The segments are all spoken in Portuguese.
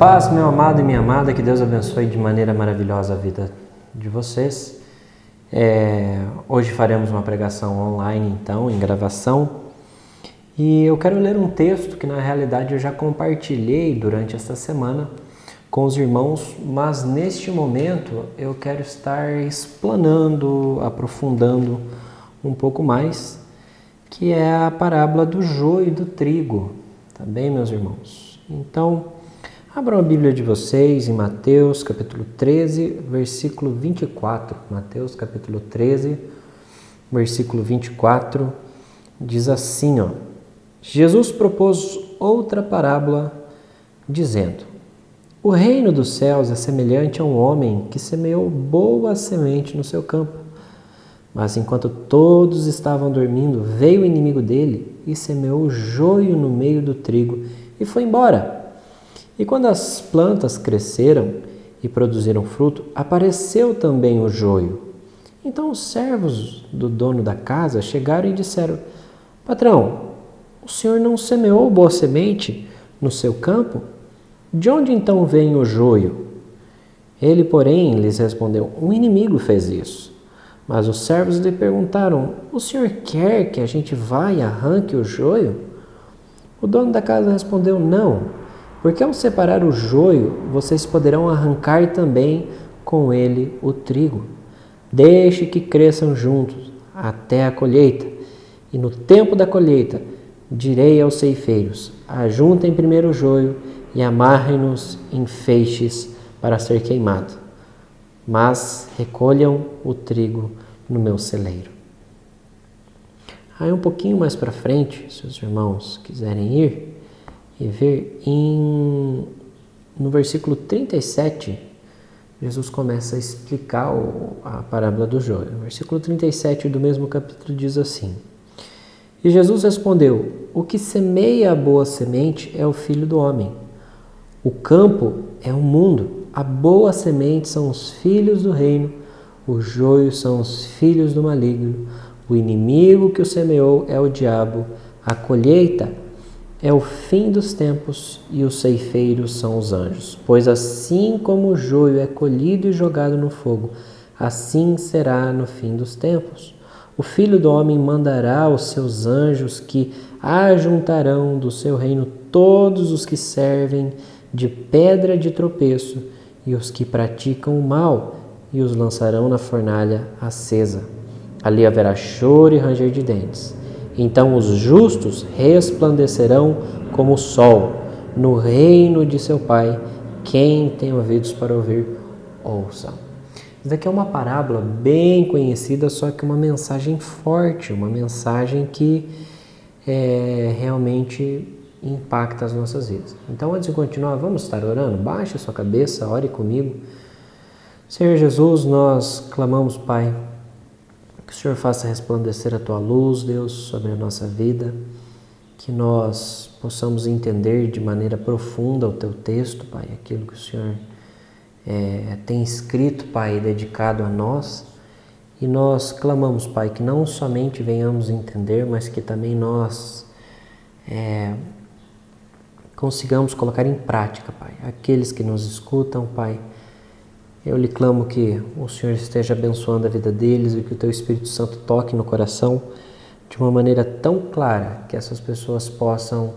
paz, meu amado e minha amada, que Deus abençoe de maneira maravilhosa a vida de vocês. Hoje faremos uma pregação online, então, em gravação. E eu quero ler um texto que, na realidade, eu já compartilhei durante esta semana com os irmãos, mas neste momento eu quero estar explanando, aprofundando um pouco mais, que é a parábola do joio e do trigo. Tá bem, meus irmãos? Então, abram a Bíblia de vocês em Mateus capítulo 13, versículo 24. Mateus capítulo 13, versículo 24, diz assim, ó. Jesus propôs outra parábola, dizendo: O reino dos céus é semelhante a um homem que semeou boa semente no seu campo. Mas enquanto todos estavam dormindo, veio o inimigo dele e semeou joio no meio do trigo e foi embora. E quando as plantas cresceram e produziram fruto, apareceu também o joio. Então os servos do dono da casa chegaram e disseram: Patrão, o senhor não semeou boa semente no seu campo? De onde então vem o joio? Ele, porém, lhes respondeu: Um inimigo fez isso. Mas os servos lhe perguntaram: O senhor quer que a gente vá e arranque o joio? O dono da casa respondeu: Não, porque ao separar o joio, vocês poderão arrancar também com ele o trigo. Deixe que cresçam juntos até a colheita. E no tempo da colheita, direi aos ceifeiros: Ajuntem primeiro o joio e amarrem-nos em feixes para ser queimado. Mas recolham o trigo no meu celeiro. Aí um pouquinho mais para frente, se os irmãos quiserem ir e ver, no versículo 37, Jesus começa a explicar a parábola do joio. O versículo 37 do mesmo capítulo diz assim: E Jesus respondeu: O que semeia a boa semente é o Filho do Homem. O campo é o mundo. A boa semente são os filhos do reino, o joio são os filhos do maligno, o inimigo que o semeou é o diabo, a colheita é o fim dos tempos e os ceifeiros são os anjos. Pois assim como o joio é colhido e jogado no fogo, assim será no fim dos tempos. O Filho do Homem mandará os seus anjos que ajuntarão do seu reino todos os que servem de pedra de tropeço e os que praticam o mal, e os lançarão na fornalha acesa. Ali haverá choro e ranger de dentes. Então os justos resplandecerão como o sol no reino de seu Pai. Quem tem ouvidos para ouvir, ouça. Isso daqui é uma parábola bem conhecida, só que uma mensagem forte, uma mensagem que realmente impacta as nossas vidas. Então, antes de continuar, vamos estar orando? Baixe a sua cabeça, ore comigo. Senhor Jesus, nós clamamos, Pai, que o Senhor faça resplandecer a Tua luz, Deus, sobre a nossa vida, que nós possamos entender de maneira profunda o Teu texto, Pai, aquilo que o Senhor tem escrito, Pai, dedicado a nós. E nós clamamos, Pai, que não somente venhamos entender, mas que também nós consigamos colocar em prática, Pai. Aqueles que nos escutam, Pai, eu lhe clamo que o Senhor esteja abençoando a vida deles e que o Teu Espírito Santo toque no coração de uma maneira tão clara que essas pessoas possam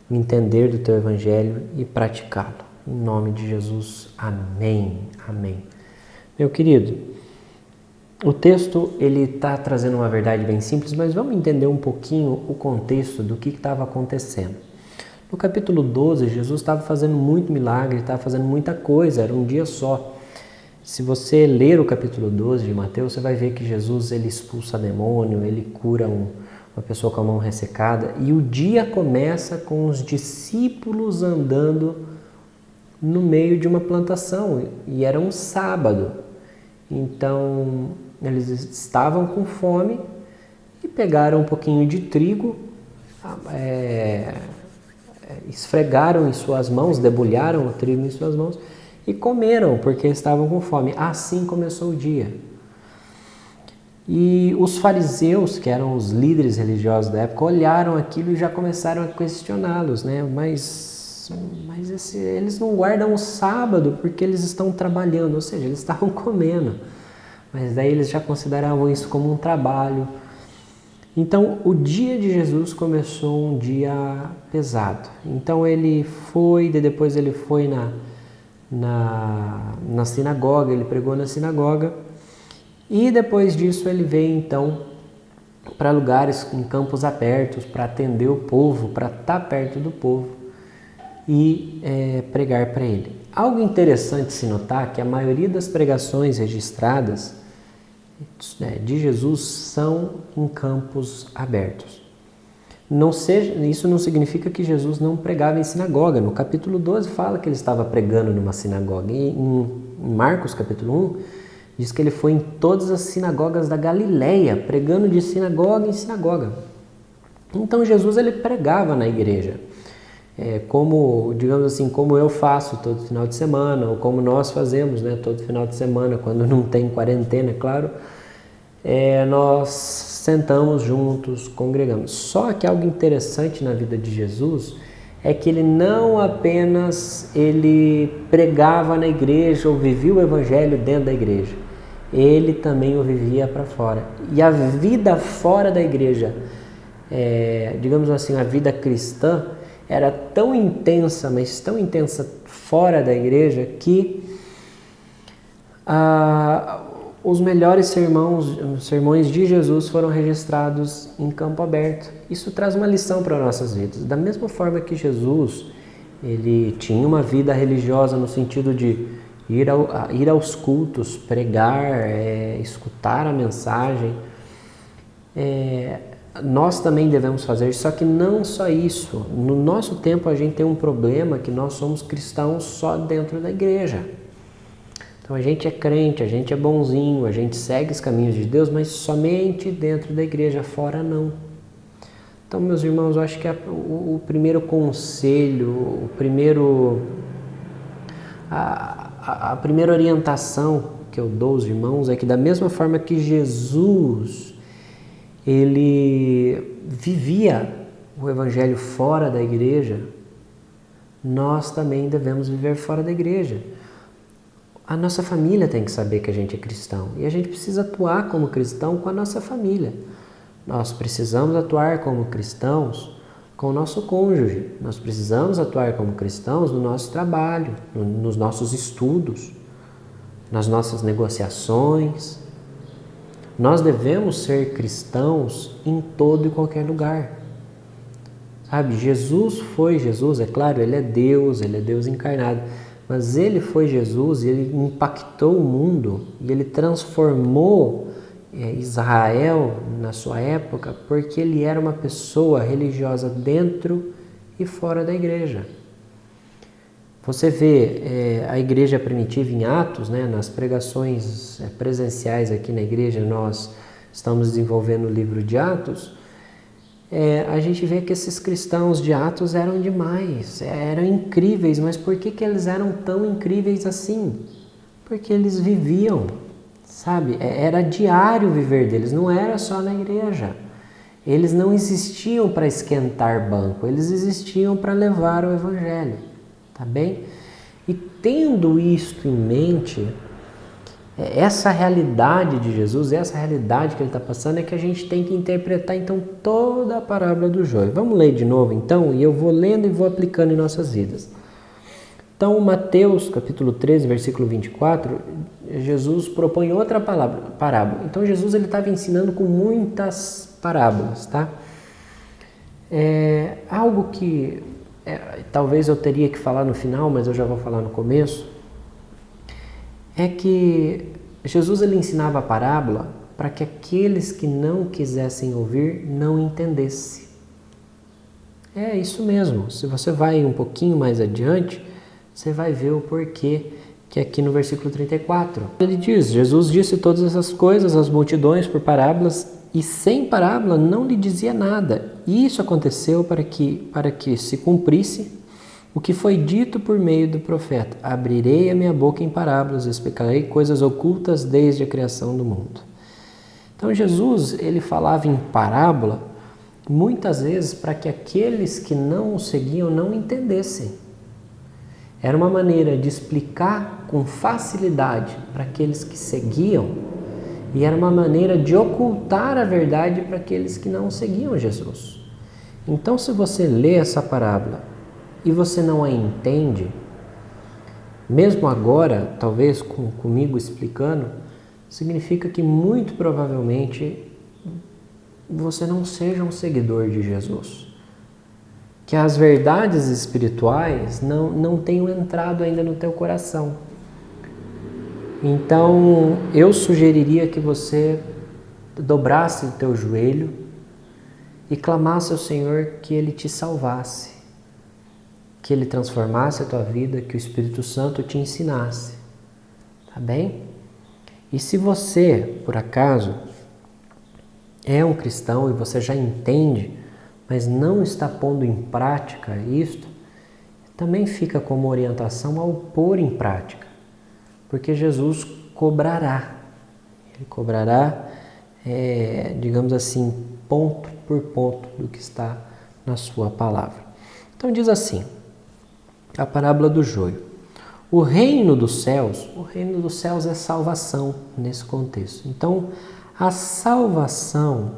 entender do Teu Evangelho e praticá-lo. Em nome de Jesus, amém. Amém. Meu querido, o texto ele está trazendo uma verdade bem simples, mas vamos entender um pouquinho o contexto do que estava acontecendo. No capítulo 12, Jesus estava fazendo muito milagre, estava fazendo muita coisa, era um dia só. Se você ler o capítulo 12 de Mateus, você vai ver que Jesus ele expulsa demônio, ele cura uma pessoa com a mão ressecada, e o dia começa com os discípulos andando no meio de uma plantação, e era um sábado. Então, eles estavam com fome e pegaram um pouquinho de trigo, esfregaram em suas mãos, debulharam o trigo em suas mãos e comeram, porque estavam com fome. Assim começou o dia. E os fariseus, que eram os líderes religiosos da época, olharam aquilo e já começaram a questioná-los, né? Mas eles não guardam o sábado porque eles estão trabalhando, ou seja, eles estavam comendo. Mas daí eles já consideravam isso como um trabalho. Então, o dia de Jesus começou um dia pesado. Então, depois ele foi na sinagoga, ele pregou na sinagoga. E depois disso ele veio então para lugares em campos abertos, para atender o povo, para estar perto do povo e pregar para ele. Algo interessante se notar é que a maioria das pregações registradas de Jesus são em campos abertos. Isso não significa que Jesus não pregava em sinagoga. No capítulo 12 fala que ele estava pregando numa sinagoga. E em Marcos capítulo 1 diz que ele foi em todas as sinagogas da Galileia, pregando de sinagoga em sinagoga. Então Jesus ele pregava na igreja, como eu faço todo final de semana, ou como nós fazemos, todo final de semana, quando não tem quarentena, é claro, nós sentamos juntos, congregamos. Só que algo interessante na vida de Jesus é que ele não apenas pregava na igreja ou vivia o evangelho dentro da igreja, ele também o vivia para fora. E a vida fora da igreja, digamos assim, a vida cristã era tão intensa, mas tão intensa fora da igreja que os melhores sermões de Jesus foram registrados em campo aberto. Isso traz uma lição para nossas vidas. Da mesma forma que Jesus, ele tinha uma vida religiosa no sentido de ir aos cultos, pregar, escutar a mensagem, nós também devemos fazer, só que não só isso. No nosso tempo a gente tem um problema que nós somos cristãos só dentro da igreja. Então a gente é crente, a gente é bonzinho, a gente segue os caminhos de Deus, mas somente dentro da igreja, fora não. Então, meus irmãos, eu acho que o primeiro conselho, a primeira orientação que eu dou aos irmãos é que da mesma forma que Jesus, ele vivia o evangelho fora da igreja, nós também devemos viver fora da igreja. A nossa família tem que saber que a gente é cristão e a gente precisa atuar como cristão com a nossa família. Nós precisamos atuar como cristãos com o nosso cônjuge. Nós precisamos atuar como cristãos no nosso trabalho, nos nossos estudos, nas nossas negociações. Nós devemos ser cristãos em todo e qualquer lugar. Sabe, Jesus, é claro, ele é Deus encarnado. Mas ele foi Jesus e ele impactou o mundo e ele transformou Israel na sua época porque ele era uma pessoa religiosa dentro e fora da igreja. Você vê a igreja primitiva em Atos, nas pregações presenciais aqui na igreja, nós estamos desenvolvendo o livro de Atos, a gente vê que esses cristãos de Atos eram demais, eram incríveis, mas por que eles eram tão incríveis assim? Porque eles viviam, sabe? Era diário viver deles, não era só na igreja. Eles não existiam para esquentar banco, eles existiam para levar o evangelho, tá bem? E tendo isto em mente, essa realidade de Jesus, essa realidade que ele está passando é que a gente tem que interpretar então toda a parábola do joio. Vamos ler de novo então, e eu vou lendo e vou aplicando em nossas vidas. Então, Mateus capítulo 13, versículo 24, Jesus propõe outra parábola. Então, Jesus ele estava ensinando com muitas parábolas, tá? Algo que talvez eu teria que falar no final, mas eu já vou falar no começo, é que Jesus ele ensinava a parábola para que aqueles que não quisessem ouvir não entendessem. É isso mesmo. Se você vai um pouquinho mais adiante, você vai ver o porquê que aqui no versículo 34. Ele diz, Jesus disse todas essas coisas às multidões por parábolas e sem parábola não lhe dizia nada. E isso aconteceu para que se cumprisse o que foi dito por meio do profeta: abrirei a minha boca em parábolas, explicarei coisas ocultas desde a criação do mundo. Então Jesus, ele falava em parábola muitas vezes para que aqueles que não o seguiam não entendessem. Era uma maneira de explicar com facilidade para aqueles que seguiam e era uma maneira de ocultar a verdade para aqueles que não seguiam Jesus. Então, se você lê essa parábola e você não a entende, mesmo agora, talvez comigo explicando, significa que muito provavelmente você não seja um seguidor de Jesus. Que as verdades espirituais não tenham entrado ainda no teu coração. Então, eu sugeriria que você dobrasse o teu joelho e clamasse ao Senhor que Ele te salvasse, que Ele transformasse a tua vida, que o Espírito Santo te ensinasse. Tá bem? E se você, por acaso, é um cristão e você já entende, mas não está pondo em prática isto, também fica como orientação ao pôr em prática. Porque Jesus cobrará. Ele cobrará, digamos assim, ponto por ponto do que está na sua palavra. Então diz assim, a parábola do joio. O reino dos céus é salvação nesse contexto. Então, a salvação,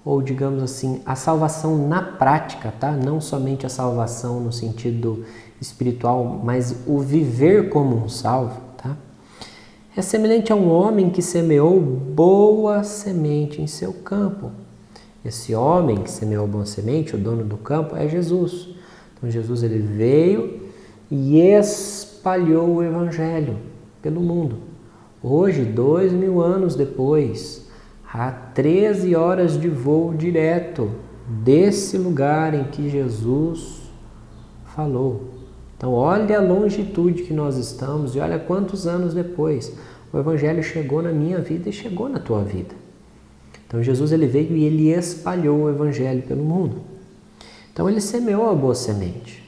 ou digamos assim, a salvação na prática, tá? Não somente a salvação no sentido espiritual, mas o viver como um salvo, tá? É semelhante a um homem que semeou boa semente em seu campo. Esse homem que semeou boa semente, o dono do campo, é Jesus. Então Jesus ele veio e espalhou o evangelho pelo mundo. Hoje, 2000 anos depois, há 13 horas de voo direto desse lugar em que Jesus falou. Então, olha a longitude que nós estamos e olha quantos anos depois o Evangelho chegou na minha vida e chegou na tua vida. Então, Jesus ele veio e ele espalhou o Evangelho pelo mundo. Então, ele semeou a boa semente.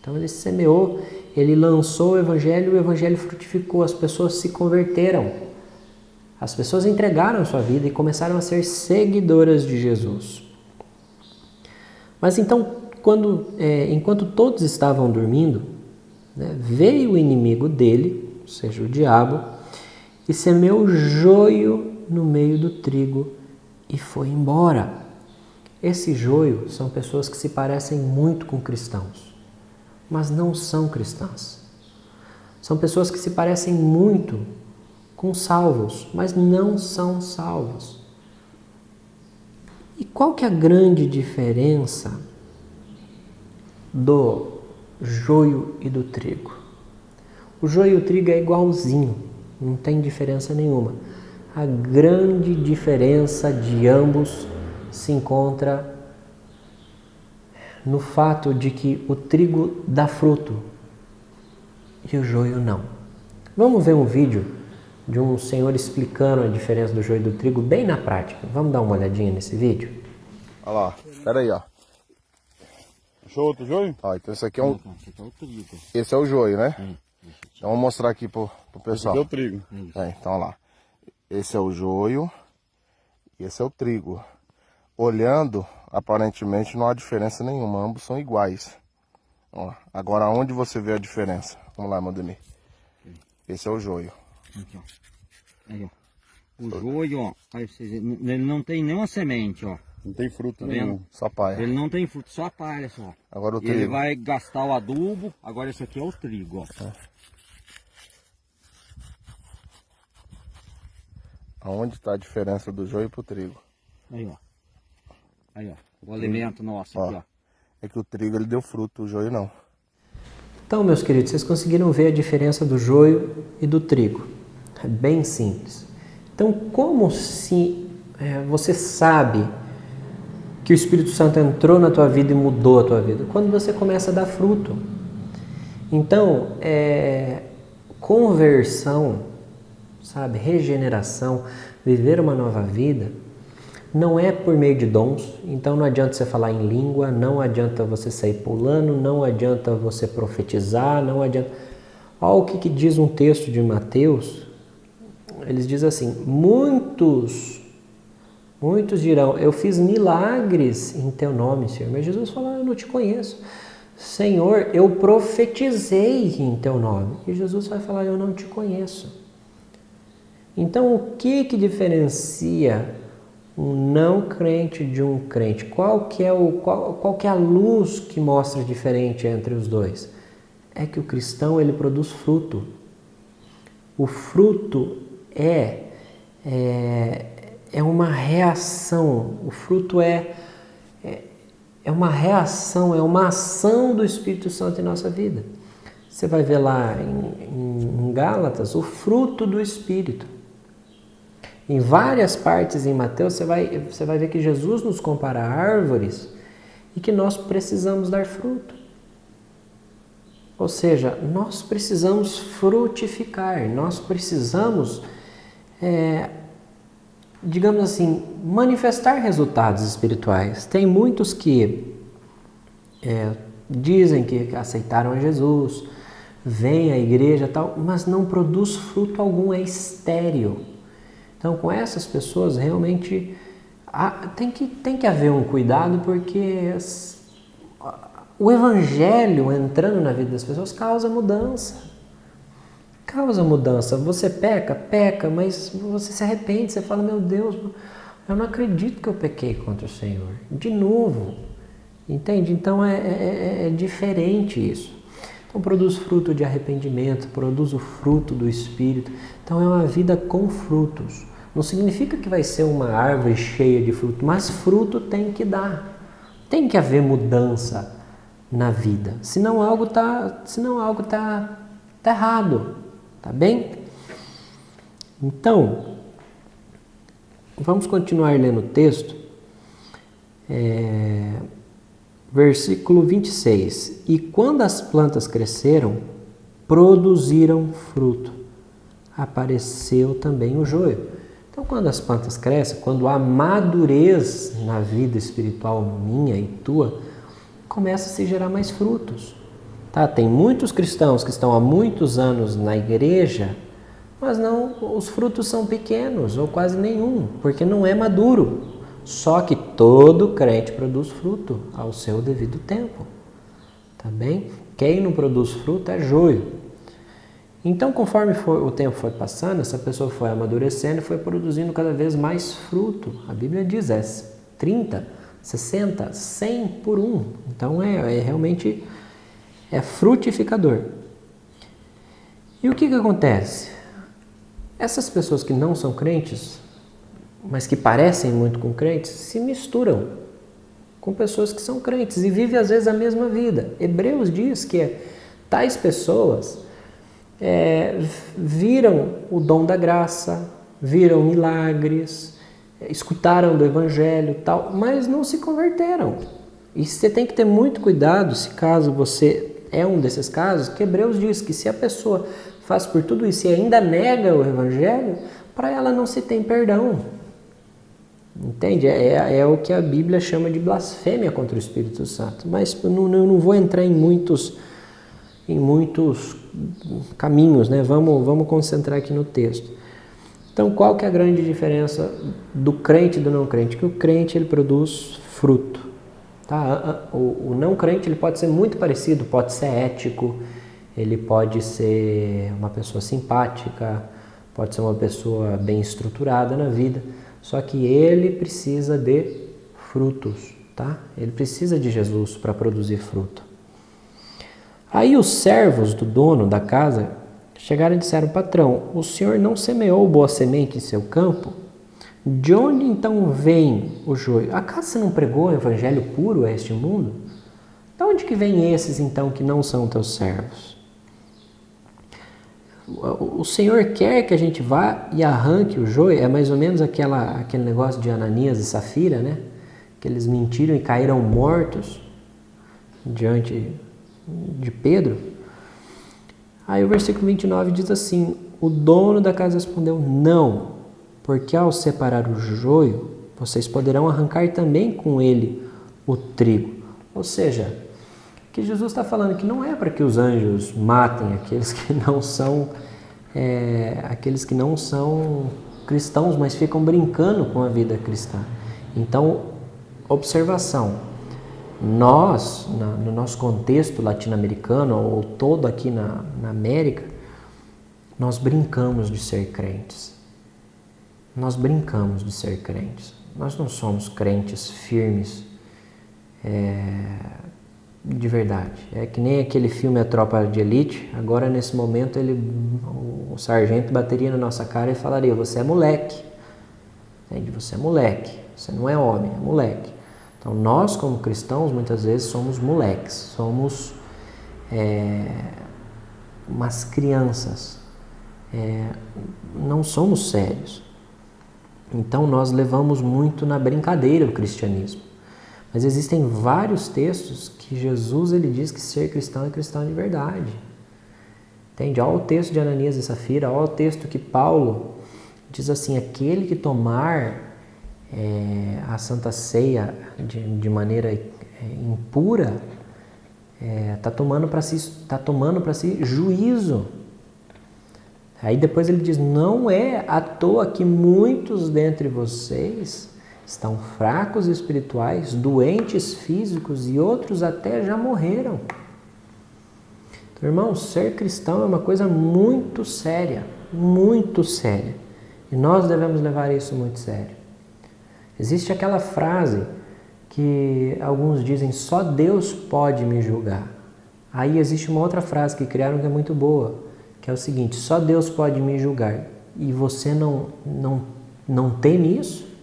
Então, ele semeou, ele lançou o Evangelho frutificou, as pessoas se converteram. As pessoas entregaram a sua vida e começaram a ser seguidoras de Jesus. Mas então, enquanto todos estavam dormindo, né, veio o inimigo dele, ou seja, o diabo, e semeou joio no meio do trigo e foi embora. Esse joio são pessoas que se parecem muito com cristãos, mas não são cristãs. São pessoas que se parecem muito com salvos, mas não são salvos. E qual que é a grande diferença do joio e do trigo? O joio e o trigo é igualzinho, não tem diferença nenhuma. A grande diferença de ambos se encontra no fato de que o trigo dá fruto e o joio não. Vamos ver um vídeo de um senhor explicando a diferença do joio e do trigo bem na prática. Vamos dar uma olhadinha nesse vídeo? Olha lá, espera aí, ó. Achou outro joio? Ó, então esse aqui é um... Esse é o joio, né? Então vou mostrar aqui pro pessoal. Esse é o trigo. Então olha lá. Esse é o joio e esse é o trigo. Olhando, aparentemente não há diferença nenhuma, ambos são iguais. Ó, agora onde você vê a diferença? Vamos lá, Mandemir. Esse é o joio. Aqui, ó. Aí, ó. O joio, ó. Aí, ele não tem nenhuma semente, ó. Não tem fruto Tá nenhum. vendo? Só palha. Ele não tem fruto, só a palha só. Agora o E ele trigo. vai gastar o adubo. Agora esse aqui é o trigo, ó. Aonde está a diferença do joio pro trigo? Aí, ó. Aí, ó. O alimento nosso aqui, ó. É que o trigo ele deu fruto, o joio não. Então, meus queridos, vocês conseguiram ver a diferença do joio e do trigo? É bem simples. Então, como se você sabe que o Espírito Santo entrou na tua vida e mudou a tua vida? Quando você começa a dar fruto. Então, conversão, sabe, regeneração, viver uma nova vida, não é por meio de dons. Então não adianta você falar em língua, não adianta você sair pulando, não adianta você profetizar, não adianta... Olha o que diz um texto de Mateus. Eles dizem assim: muitos dirão, eu fiz milagres em teu nome, Senhor. Mas Jesus fala, eu não te conheço. Senhor, eu profetizei em teu nome. E Jesus vai falar, eu não te conheço. Então, o que diferencia um não crente de um crente? Qual que é a luz que mostra diferente entre os dois? É que o cristão, ele produz fruto. O fruto é uma reação. O fruto é uma reação, é uma ação do Espírito Santo em nossa vida. Você vai ver lá em Gálatas o fruto do Espírito. Em várias partes em Mateus você vai ver que Jesus nos compara a árvores e que nós precisamos dar fruto. Ou seja, nós precisamos frutificar, nós precisamos, digamos assim, manifestar resultados espirituais. Tem muitos que dizem que aceitaram a Jesus, vêm à igreja e tal, mas não produz fruto algum, é estéril. Então, com essas pessoas, realmente tem que haver um cuidado, porque o evangelho entrando na vida das pessoas causa mudança. Causa mudança. Você peca, mas você se arrepende, você fala, meu Deus, eu não acredito que eu pequei contra o Senhor. De novo. Entende? Então é diferente isso. Então produz fruto de arrependimento, produz o fruto do Espírito. Então é uma vida com frutos. Não significa que vai ser uma árvore cheia de fruto, mas fruto tem que dar. Tem que haver mudança na vida. Senão algo tá errado. Tá bem? Então, vamos continuar lendo o texto. Versículo 26. E quando as plantas cresceram, produziram fruto. Apareceu também o joio. Então, quando as plantas crescem, quando há madurez na vida espiritual minha e tua, começa a se gerar mais frutos. Tá? Tem muitos cristãos que estão há muitos anos na igreja, mas os frutos são pequenos ou quase nenhum, porque não é maduro. Só que todo crente produz fruto ao seu devido tempo. Tá bem? Quem não produz fruto é joio. Então, conforme o tempo foi passando, essa pessoa foi amadurecendo e foi produzindo cada vez mais fruto. A Bíblia diz, 30, 60, 100 por um. Então, realmente frutificador. E o que acontece? Essas pessoas que não são crentes, mas que parecem muito com crentes, se misturam com pessoas que são crentes e vivem às vezes a mesma vida. Hebreus diz que tais pessoas viram o dom da graça, viram milagres, escutaram do evangelho tal, mas não se converteram. E você tem que ter muito cuidado, se caso você é um desses casos, que Hebreus diz que se a pessoa faz por tudo isso e ainda nega o evangelho, para ela não se tem perdão. Entende? É o que a Bíblia chama de blasfêmia contra o Espírito Santo. Mas eu não vou entrar em muitos caminhos, né? Vamos concentrar aqui no texto. Então, qual que é a grande diferença do crente e do não crente? Que o crente, ele produz fruto. Tá? O não crente, ele pode ser muito parecido, pode ser ético, ele pode ser uma pessoa simpática, pode ser uma pessoa bem estruturada na vida, só que ele precisa de frutos, tá? Ele precisa de Jesus para produzir fruto. Aí os servos do dono da casa chegaram e disseram, patrão, o senhor não semeou boa semente em seu campo? De onde então vem o joio? Acaso você não pregou o evangelho puro a este mundo? De onde que vem esses então que não são teus servos? O Senhor quer que a gente vá e arranque o joio? É mais ou menos aquele negócio de Ananias e Safira, né? Que eles mentiram e caíram mortos diante de Pedro. Aí o versículo 29 diz assim, o dono da casa respondeu, não, porque ao separar o joio, vocês poderão arrancar também com ele o trigo. Ou seja, que Jesus está falando que não é para que os anjos matem aqueles que não são cristãos, mas ficam brincando com a vida cristã. Então, observação, Nós, no nosso contexto latino-americano, ou todo aqui na América, nós brincamos de ser crentes. Nós brincamos de ser crentes. Nós não somos crentes firmes de verdade. É que nem aquele filme A Tropa de Elite. Agora, nesse momento, o sargento bateria na nossa cara e falaria: você é moleque. Entende? Você é moleque. Você não é homem, é moleque. Então, nós, como cristãos, muitas vezes somos moleques. Somos umas crianças. Não somos sérios. Então, nós levamos muito na brincadeira o cristianismo. Mas existem vários textos que Jesus ele diz que ser cristão é cristão de verdade. Entende? Olha o texto de Ananias e Safira, olha o texto que Paulo diz assim: aquele que tomar a Santa Ceia de maneira impura está tomando para si juízo. Aí depois ele diz: não é à toa que muitos dentre vocês estão fracos espirituais, doentes físicos e outros até já morreram. Então, irmãos, ser cristão é uma coisa muito séria, muito séria. E nós devemos levar isso muito sério. Existe aquela frase que alguns dizem: só Deus pode me julgar. Aí existe uma outra frase que criaram que é muito boa, que é o seguinte: só Deus pode me julgar. E você não teme isso?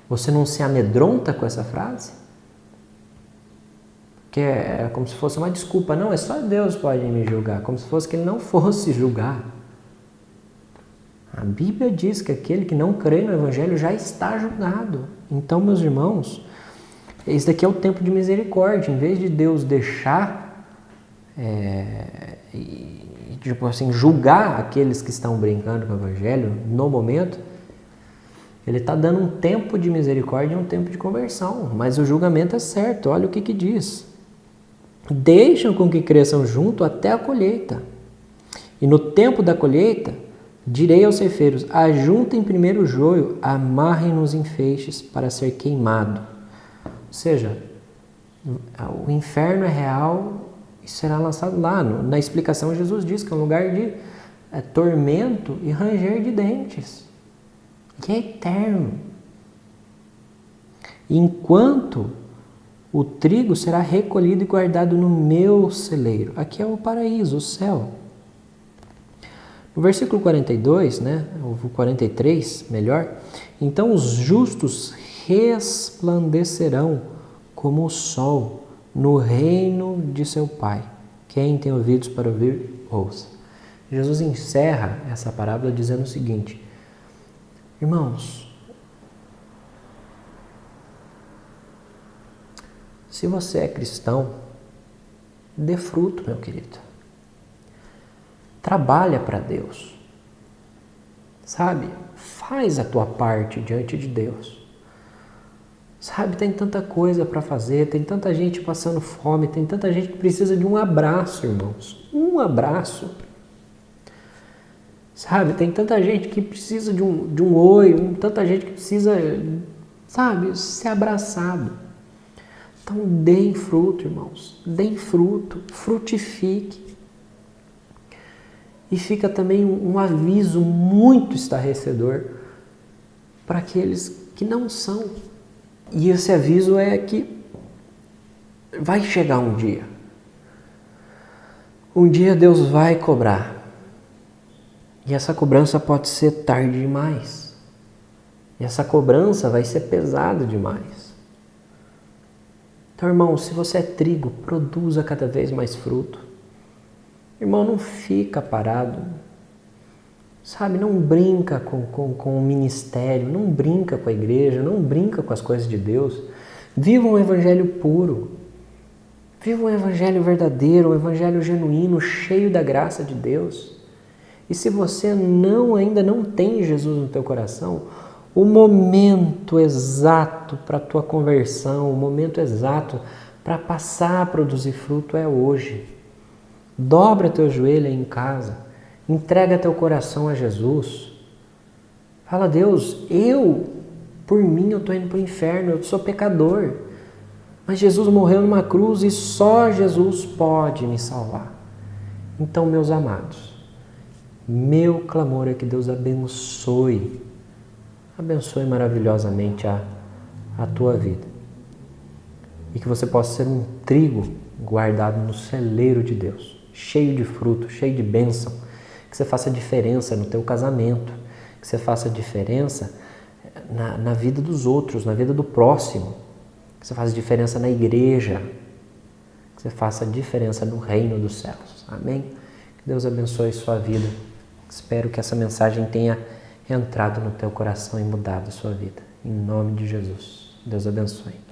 Você não se amedronta com essa frase? Que é como se fosse uma desculpa. Não, é só Deus pode me julgar. Como se fosse que ele não fosse julgar. A Bíblia diz que aquele que não crê no Evangelho já está julgado. Então, meus irmãos, esse daqui é o tempo de misericórdia. Em vez de Deus deixar, tipo assim, julgar aqueles que estão brincando com o Evangelho no momento, ele está dando um tempo de misericórdia e um tempo de conversão. Mas o julgamento é certo. Olha o que diz. Deixam com que cresçam junto até a colheita. E no tempo da colheita, direi aos ceifeiros: ajuntem primeiro o joio, amarrem nos em feixes para ser queimado. Ou seja, o inferno é real e será lançado lá. Na explicação, Jesus diz que é um lugar de tormento e ranger de dentes. Que é eterno. Enquanto o trigo será recolhido e guardado no meu celeiro. Aqui é o paraíso, o céu. No versículo 42, ou 43, melhor, então os justos resplandecerão como o sol no reino de seu Pai. Quem tem ouvidos para ouvir, ouça. Jesus encerra essa parábola dizendo o seguinte: irmãos, se você é cristão, dê fruto, meu querido. Trabalha para Deus. Sabe? Faz a tua parte diante de Deus. Sabe, tem tanta coisa para fazer, tem tanta gente passando fome, tem tanta gente que precisa de um abraço, irmãos. Um abraço. Sabe, tem tanta gente que precisa de um oi, tanta gente que precisa, sabe, ser abraçado. Então, deem fruto, irmãos. Deem fruto, frutifique. E fica também um aviso muito estarrecedor para aqueles que não são. E esse aviso é que vai chegar um dia. Um dia Deus vai cobrar. E essa cobrança pode ser tarde demais. E essa cobrança vai ser pesada demais. Então, irmão, se você é trigo, produza cada vez mais fruto. Irmão, não fica parado. Sabe, não brinca com o ministério, não brinca com a igreja, não brinca com as coisas de Deus. Viva um evangelho puro. Viva um evangelho verdadeiro, um evangelho genuíno, cheio da graça de Deus. E se você ainda não tem Jesus no teu coração, o momento exato para a tua conversão, o momento exato para passar a produzir fruto é hoje. Dobra teu joelho aí em casa, entrega teu coração a Jesus. Fala: Deus, por mim eu estou indo para o inferno, eu sou pecador. Mas Jesus morreu numa cruz e só Jesus pode me salvar. Então, meus amados, meu clamor é que Deus abençoe maravilhosamente a tua vida. E que você possa ser um trigo guardado no celeiro de Deus, cheio de fruto, cheio de bênção. Que você faça diferença no teu casamento, que você faça diferença na vida dos outros, na vida do próximo. Que você faça diferença na igreja, que você faça diferença no reino dos céus. Amém? Que Deus abençoe sua vida. Espero que essa mensagem tenha entrado no teu coração e mudado a sua vida. Em nome de Jesus. Deus abençoe.